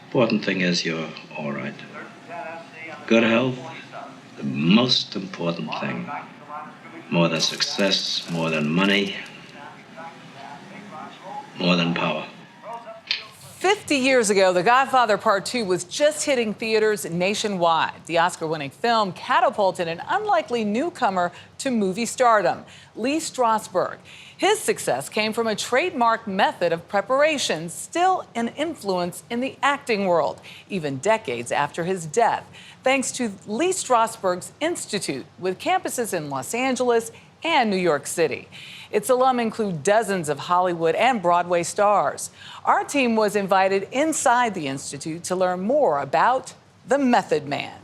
Important thing is you're all right. Good health, the most important thing. More than success, more than money, more than power. 50 years ago, The Godfather Part II was just hitting theaters nationwide. The Oscar-winning film catapulted an unlikely newcomer to movie stardom, Lee Strasberg. His success came from a trademark method of preparation, still an influence in the acting world, even decades after his death, thanks to Lee Strasberg's Institute, with campuses in Los Angeles and New York City. Its alum include dozens of Hollywood and Broadway stars. Our team was invited inside the Institute to learn more about the Method Man.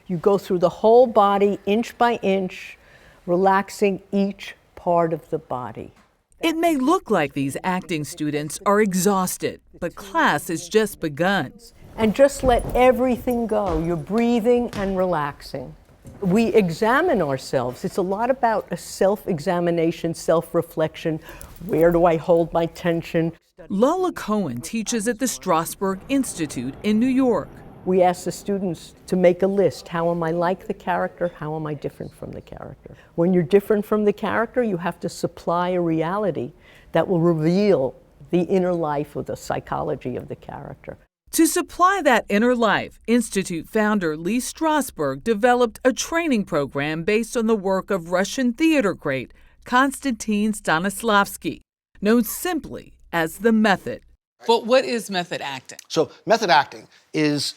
You go through the whole body, inch by inch, relaxing each part of the body. It may look like these acting students are exhausted, but class has just begun. And just let everything go. You're breathing and relaxing. We examine ourselves. It's a lot about a self-examination, self-reflection. Where do I hold my tension? Lola Cohen teaches at the Strasberg Institute in New York. We ask the students to make a list. How am I like the character? How am I different from the character? When you're different from the character, you have to supply a reality that will reveal the inner life or the psychology of the character. To supply that inner life, Institute founder Lee Strasberg developed a training program based on the work of Russian theater great Konstantin Stanislavski, known simply as the method. But what is method acting? So method acting is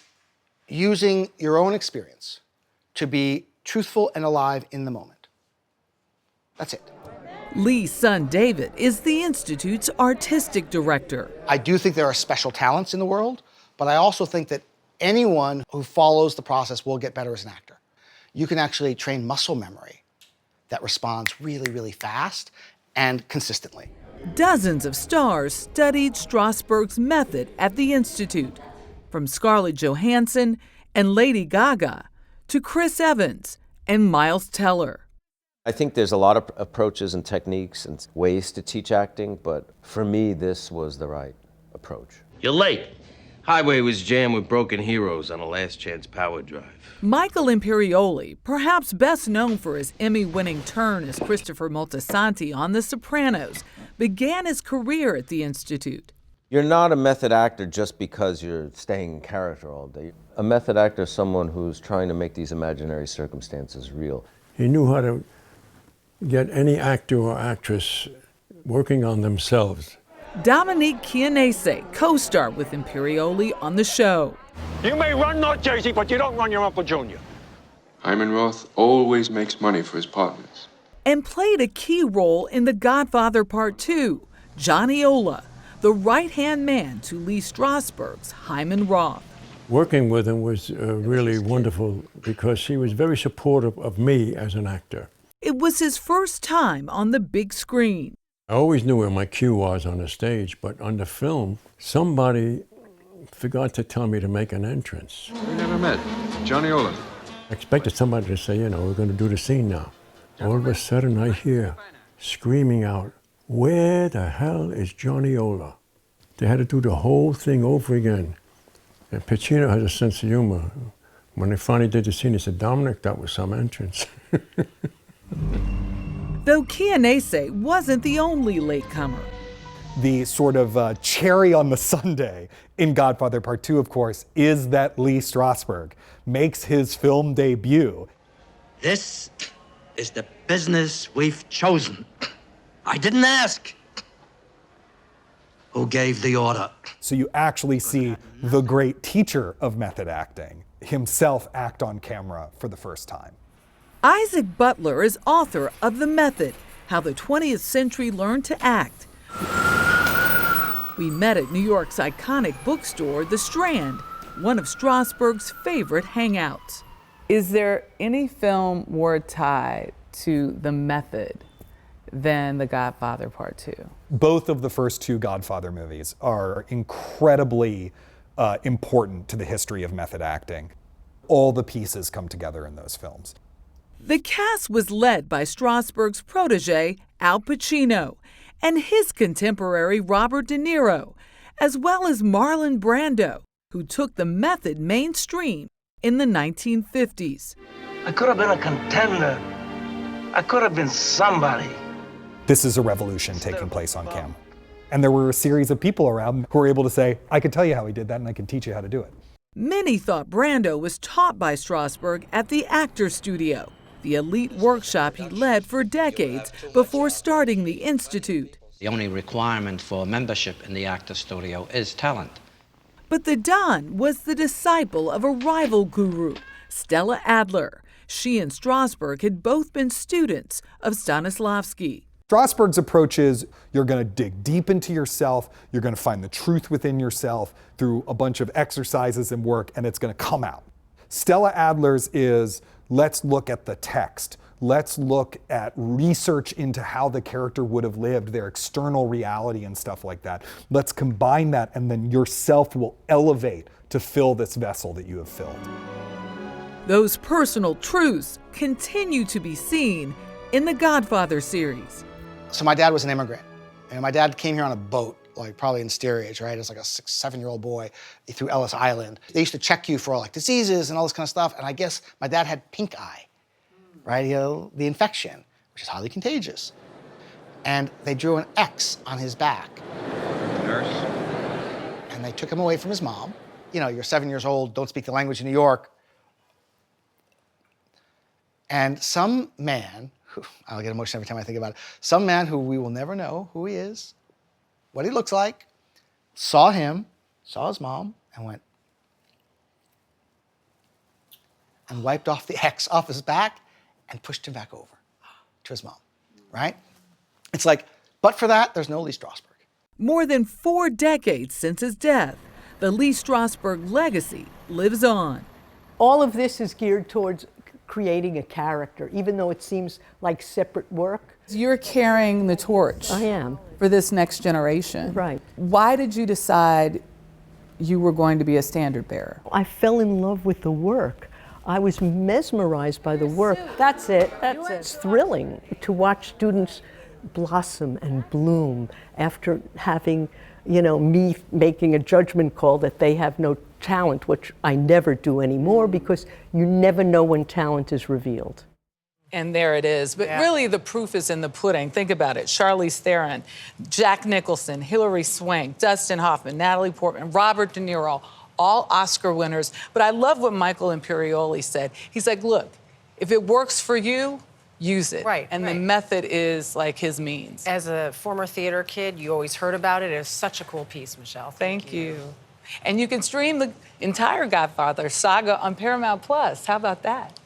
using your own experience to be truthful and alive in the moment. That's it. Lee's son David is the Institute's artistic director. I do think there are special talents in the world, but I also think that anyone who follows the process will get better as an actor. You can actually train muscle memory that responds really, really fast and consistently. Dozens of stars studied Strasberg's method at the Institute, from Scarlett Johansson and Lady Gaga to Chris Evans and Miles Teller. I think there's a lot of approaches and techniques and ways to teach acting, but for me, this was the right approach. You're late. Highway was jammed with broken heroes on a last chance power drive. Michael Imperioli, perhaps best known for his Emmy-winning turn as Christopher Moltisanti on The Sopranos, began his career at the Institute. You're not a method actor just because you're staying in character all day. A method actor is someone who's trying to make these imaginary circumstances real. He knew how to get any actor or actress working on themselves. Dominique Chianese co-starred with Imperioli on the show. You may run North Jersey, but you don't run your Uncle Junior. Hyman Roth always makes money for his partners. And played a key role in The Godfather Part II, Johnny Ola, the right-hand man to Lee Strasberg's Hyman Roth. Working with him was really wonderful because he was very supportive of me as an actor. It was his first time on the big screen. I always knew where my cue was on the stage, but on the film, somebody forgot to tell me to make an entrance. We never met. Johnny Ola. I expected somebody to say, we're going to do the scene now. All of a sudden, I hear screaming out, "Where the hell is Johnny Ola?" They had to do the whole thing over again. And Pacino has a sense of humor. When they finally did the scene, he said, "Dominic, that was some entrance." Though Chianese wasn't the only latecomer. The sort of cherry on the sundae in Godfather Part II, of course, is that Lee Strasberg makes his film debut. This is the business we've chosen. I didn't ask. Who gave the order? So you actually see the great teacher of method acting himself act on camera for the first time. Isaac Butler is author of The Method, How the 20th Century Learned to Act. We met at New York's iconic bookstore, The Strand, one of Strasberg's favorite hangouts. Is there any film more tied to The Method than The Godfather Part II? Both of the first two Godfather movies are incredibly important to the history of method acting. All the pieces come together in those films. The cast was led by Strasberg's protege, Al Pacino, and his contemporary Robert De Niro, as well as Marlon Brando, who took the method mainstream in the 1950s. I could have been a contender. I could have been somebody. This is a revolution taking place on cam. And there were a series of people around who were able to say, I could tell you how he did that and I can teach you how to do it. Many thought Brando was taught by Strasberg at the Actor Studio, the elite workshop he led for decades before starting the Institute. The only requirement for membership in the Actor Studio is talent. But the Don was the disciple of a rival guru, Stella Adler. She and Strasberg had both been students of Stanislavski. Strasberg's approach is you're going to dig deep into yourself, you're going to find the truth within yourself through a bunch of exercises and work, and it's going to come out. Stella Adler's is let's look at the text. Let's look at research into how the character would have lived, their external reality and stuff like that. Let's combine that, and then yourself will elevate to fill this vessel that you have filled. Those personal truths continue to be seen in the Godfather series. So my dad was an immigrant, and my dad came here on a boat, like probably in steerage, right? As like a 6, 7-year-old boy through Ellis Island. They used to check you for like diseases and all this kind of stuff, and I guess my dad had pink eye, right? You know, the infection, which is highly contagious. And they drew an X on his back. Nurse. And they took him away from his mom. You know, you're 7 years old, don't speak the language in New York. And some man, I'll get emotional every time I think about it, some man who we will never know who he is, what he looks like, saw him, saw his mom, and went, and wiped off the X off his back and pushed him back over to his mom, right? It's like, but for that, there's no Lee Strasberg. More than 4 decades since his death, the Lee Strasberg legacy lives on. All of this is geared towards creating a character, even though it seems like separate work. You're carrying the torch. I am. For this next generation. Right. Why did you decide you were going to be a standard bearer? I fell in love with the work. I was mesmerized by the work. That's it. That's it. It's thrilling to watch students blossom and bloom after having, you know, me making a judgment call that they have no talent, which I never do anymore because you never know when talent is revealed. And there it is. But really, the proof is in the pudding. Think about it. Charlize Theron, Jack Nicholson, Hilary Swank, Dustin Hoffman, Natalie Portman, Robert De Niro, all Oscar winners. But I love what Michael Imperioli said. He's like, look, if it works for you, use it. Right. And the method is like his means. As a former theater kid, you always heard about it. It was such a cool piece, Michelle. Thank you. And you can stream the entire Godfather saga on Paramount Plus. How about that?